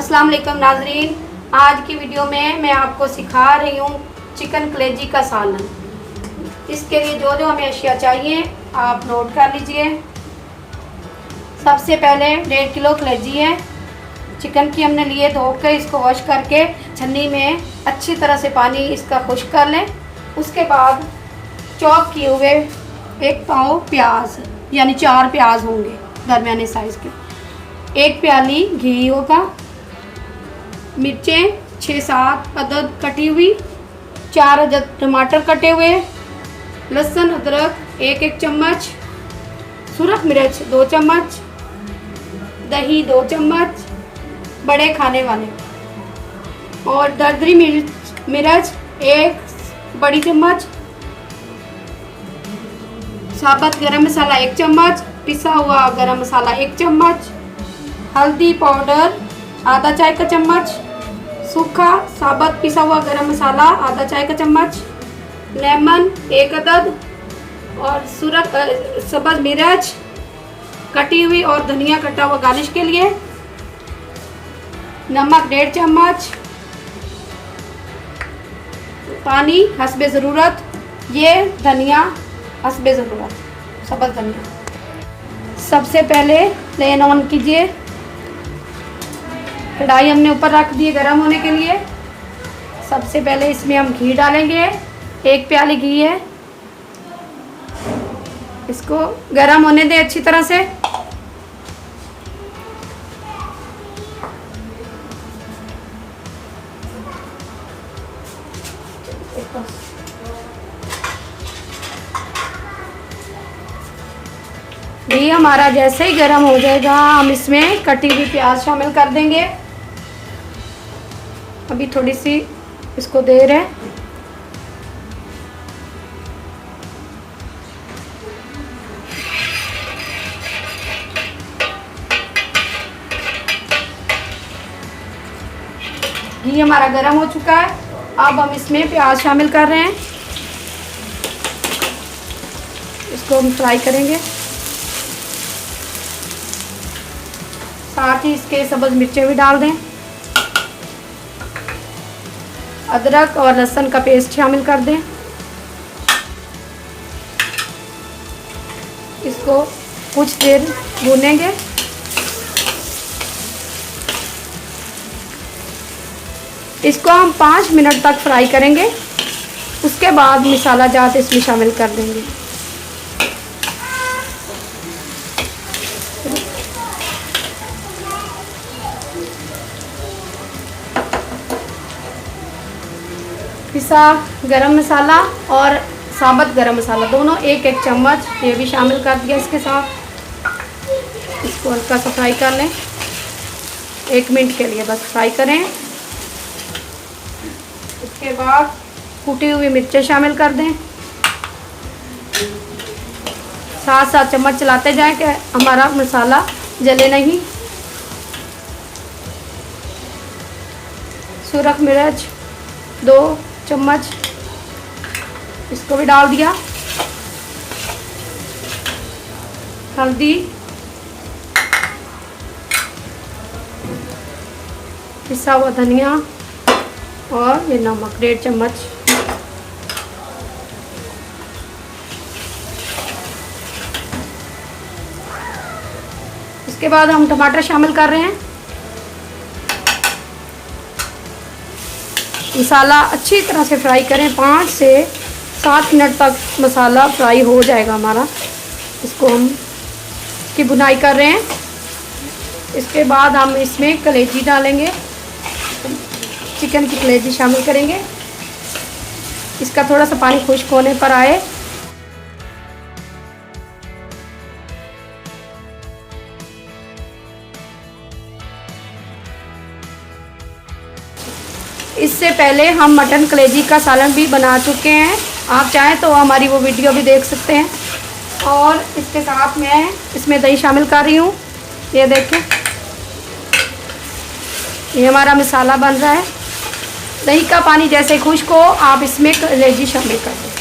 अस्सलाम वालेकुम नाजरीन। आज की वीडियो में मैं आपको सिखा रही हूँ चिकन कलेजी का सालन। इसके लिए जो जो हमें अशिया चाहिए आप नोट कर लीजिए। सबसे पहले 1.5 किलो कलेजी है चिकन की, हमने लिए धो के इसको वॉश करके छन्नी में अच्छी तरह से पानी इसका खुश्क कर लें। उसके बाद चॉप किए हुए 1 पाव प्याज यानी 4 प्याज होंगे दरमियाने साइज़ के, 1 प्याली घी होगा, मिर्चें 6-7 अदद कटी हुई, 4 अदद टमाटर कटे हुए, लहसुन अदरक 1-1 चम्मच, सुरख मिर्च 2 चम्मच, दही 2 चम्मच बड़े खाने वाले, और दरदरी मिर्च 1 बड़ी चम्मच, साबुत गरम मसाला 1 चम्मच, पिसा हुआ गरम मसाला 1 चम्मच, हल्दी पाउडर आधा चाय का चम्मच, सूखा साबुत पिसा हुआ गरम मसाला आधा चाय का चम्मच, लेमन 1 अदद, और सुरख सब्ज़ मिर्च कटी हुई और धनिया कटा हुआ गार्निश के लिए, नमक 1.5 चम्मच, पानी हस्बे ज़रूरत, ये धनिया हस्बे ज़रूरत सब्ज़ धनिया। सबसे पहले प्लेन ऑन कीजिए। कढ़ाई हमने ऊपर रख दी है गर्म होने के लिए। सबसे पहले इसमें हम घी डालेंगे, 1 प्याली घी है, इसको गर्म होने दें अच्छी तरह से। घी हमारा जैसे ही गर्म हो जाएगा हम इसमें कटी हुई प्याज शामिल कर देंगे। अभी थोड़ी सी इसको देर है। घी हमारा गर्म हो चुका है। अब हम इसमें प्याज शामिल कर रहे हैं, इसको हम फ्राई करेंगे। साथ ही इसके सब्ज़ मिर्चें भी डाल दें, अदरक और लहसुन का पेस्ट शामिल कर दें। इसको कुछ देर भूनेंगे। इसको हम 5 मिनट तक फ्राई करेंगे। उसके बाद मसाला जात इसमें शामिल कर देंगे। पिसा गरम मसाला और साबुत गरम मसाला दोनों 1-1 चम्मच ये भी शामिल कर दिया इसके साथ। इसको हल्का सा फ्राई कर लें, 1 मिनट के लिए बस फ्राई करें। इसके बाद कुटी हुई मिर्चें शामिल कर दें। 7-7 चम्मच चलाते जाएं कि हमारा मसाला जले नहीं। सुरख मिर्च 2 चम्मच इसको भी डाल दिया। हल्दी, पिसा हुआ धनिया और ये नमक 1.5 चम्मच। इसके बाद हम टमाटर शामिल कर रहे हैं। मसाला अच्छी तरह से फ्राई करें, 5 से 7 मिनट तक मसाला फ्राई हो जाएगा हमारा। इसको हम इसकी भुनाई कर रहे हैं। इसके बाद हम इसमें कलेजी डालेंगे, चिकन की कलेजी शामिल करेंगे। इसका थोड़ा सा पानी खुश्क होने पर आए इससे पहले हम मटन कलेजी का सालन भी बना चुके हैं, आप चाहें तो हमारी वो वीडियो भी देख सकते हैं। और इसके साथ मैं इसमें दही शामिल कर रही हूँ। ये देखें, ये हमारा मसाला बन रहा है। दही का पानी जैसे खुश्क हो आप इसमें कलेजी शामिल कर दें।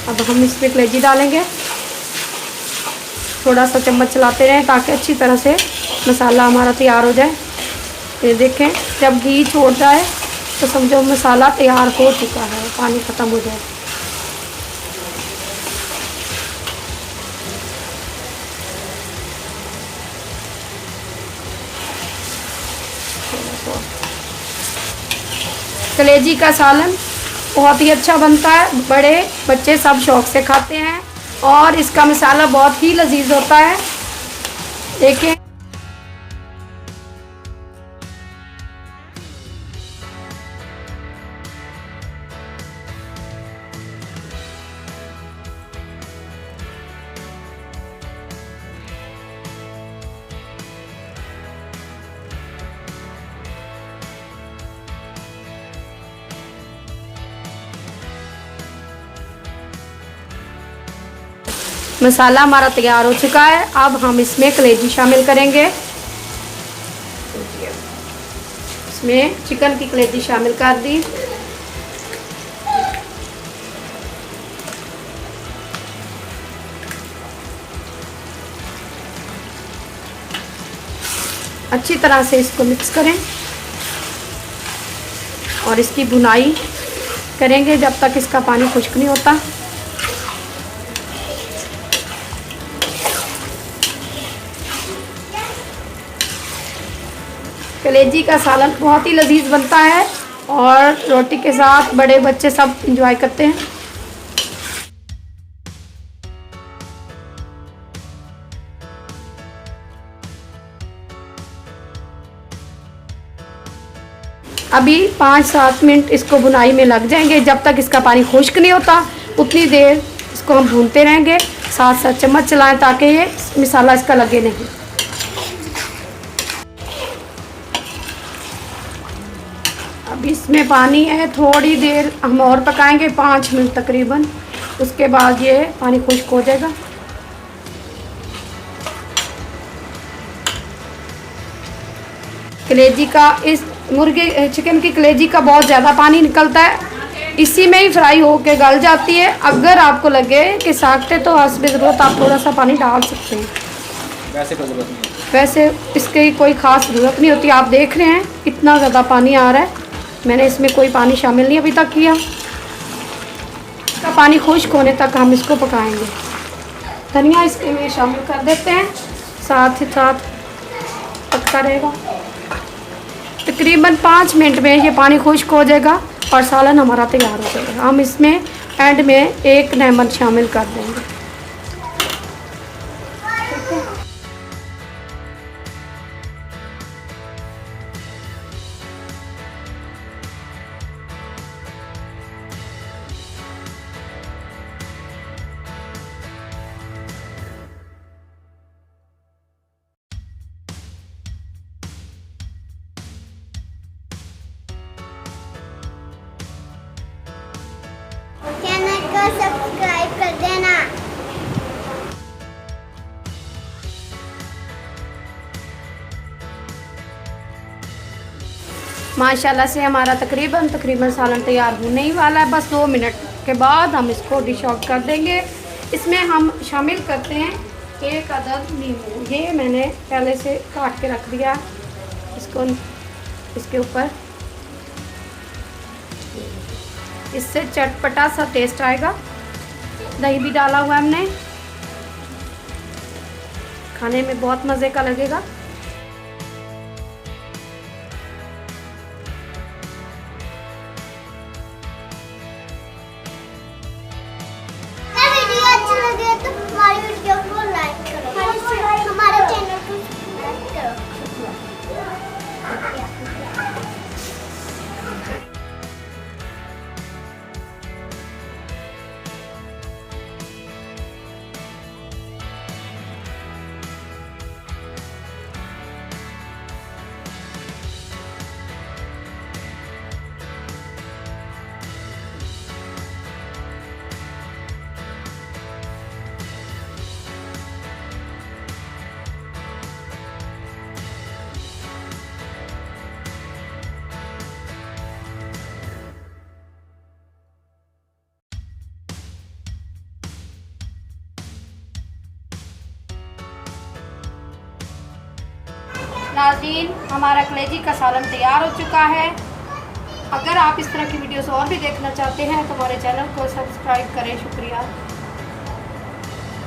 अब हम इसमें कलेजी डालेंगे, थोड़ा सा चम्मच चलाते रहें ताकि अच्छी तरह से मसाला हमारा तैयार हो जाए। ये देखें, जब घी छोड़ जाए तो समझो मसाला तैयार हो चुका है, पानी ख़त्म हो जाए। कलेजी का सालन बहुत ही अच्छा बनता है, बड़े बच्चे सब शौक से खाते हैं और इसका मसाला बहुत ही लजीज होता है। देखें, मसाला हमारा तैयार हो चुका है। अब हम इसमें कलेजी शामिल करेंगे। इसमें चिकन की कलेजी शामिल कर दी। अच्छी तरह से इसको मिक्स करें और इसकी भुनाई करेंगे जब तक इसका पानी खुश्क नहीं होता। कलेजी का सालन बहुत ही लजीज बनता है और रोटी के साथ बड़े बच्चे सब इंजॉय करते हैं। अभी 5-7 मिनट इसको भुनाई में लग जाएंगे। जब तक इसका पानी खुश्क नहीं होता उतनी देर इसको हम भूनते रहेंगे। साथ साथ चम्मच चलाएं ताकि ये मसाला इसका लगे नहीं। अब इसमें पानी है, थोड़ी देर हम और पकाएंगे, 5 मिनट तकरीबन। उसके बाद ये पानी खुश्क हो जाएगा। कलेजी का, इस मुर्गे चिकन की कलेजी का बहुत ज़्यादा पानी निकलता है, इसी में ही फ्राई होके गल जाती है। अगर आपको लगे कि सागते तो हस्बे ज़रूरत आप थोड़ा सा पानी डाल सकते हैं, वैसे कोई ज़रूरत नहीं। वैसे इसकी कोई ख़ास ज़रूरत नहीं होती। आप देख रहे हैं इतना ज़्यादा पानी आ रहा है, मैंने इसमें कोई पानी शामिल नहीं अभी तक किया। इसका पानी खुश्क होने तक हम इसको पकाएंगे। धनिया इसके में शामिल कर देते हैं, साथ ही साथ पकता रहेगा। तकरीबन 5 मिनट में ये पानी खुश्क हो जाएगा और सालन हमारा तैयार हो जाएगा। हम इसमें एंड में एक लेमन शामिल कर देंगे। चैनल को सब्सक्राइब कर देना। माशाल्लाह से हमारा तकरीबन सालन तैयार होने ही वाला है। बस 2 मिनट के बाद हम इसको डिश आउट कर देंगे। इसमें हम शामिल करते हैं 1 अदद नींबू। ये मैंने पहले से काट के रख दिया, इसको इसके ऊपर, इससे चटपटा सा टेस्ट आएगा। दही भी डाला हुआ है हमने, खाने में बहुत मज़े का लगेगा। वीडियो अच्छी लगे तो हमारी वीडियो को लाइक करो, हमारे चैनल को सब्सक्राइब करो। नाज़रीन, हमारा कलेजी का सालन तैयार हो चुका है। अगर आप इस तरह की वीडियोस और भी देखना चाहते हैं तो हमारे चैनल को सब्सक्राइब करें। शुक्रिया।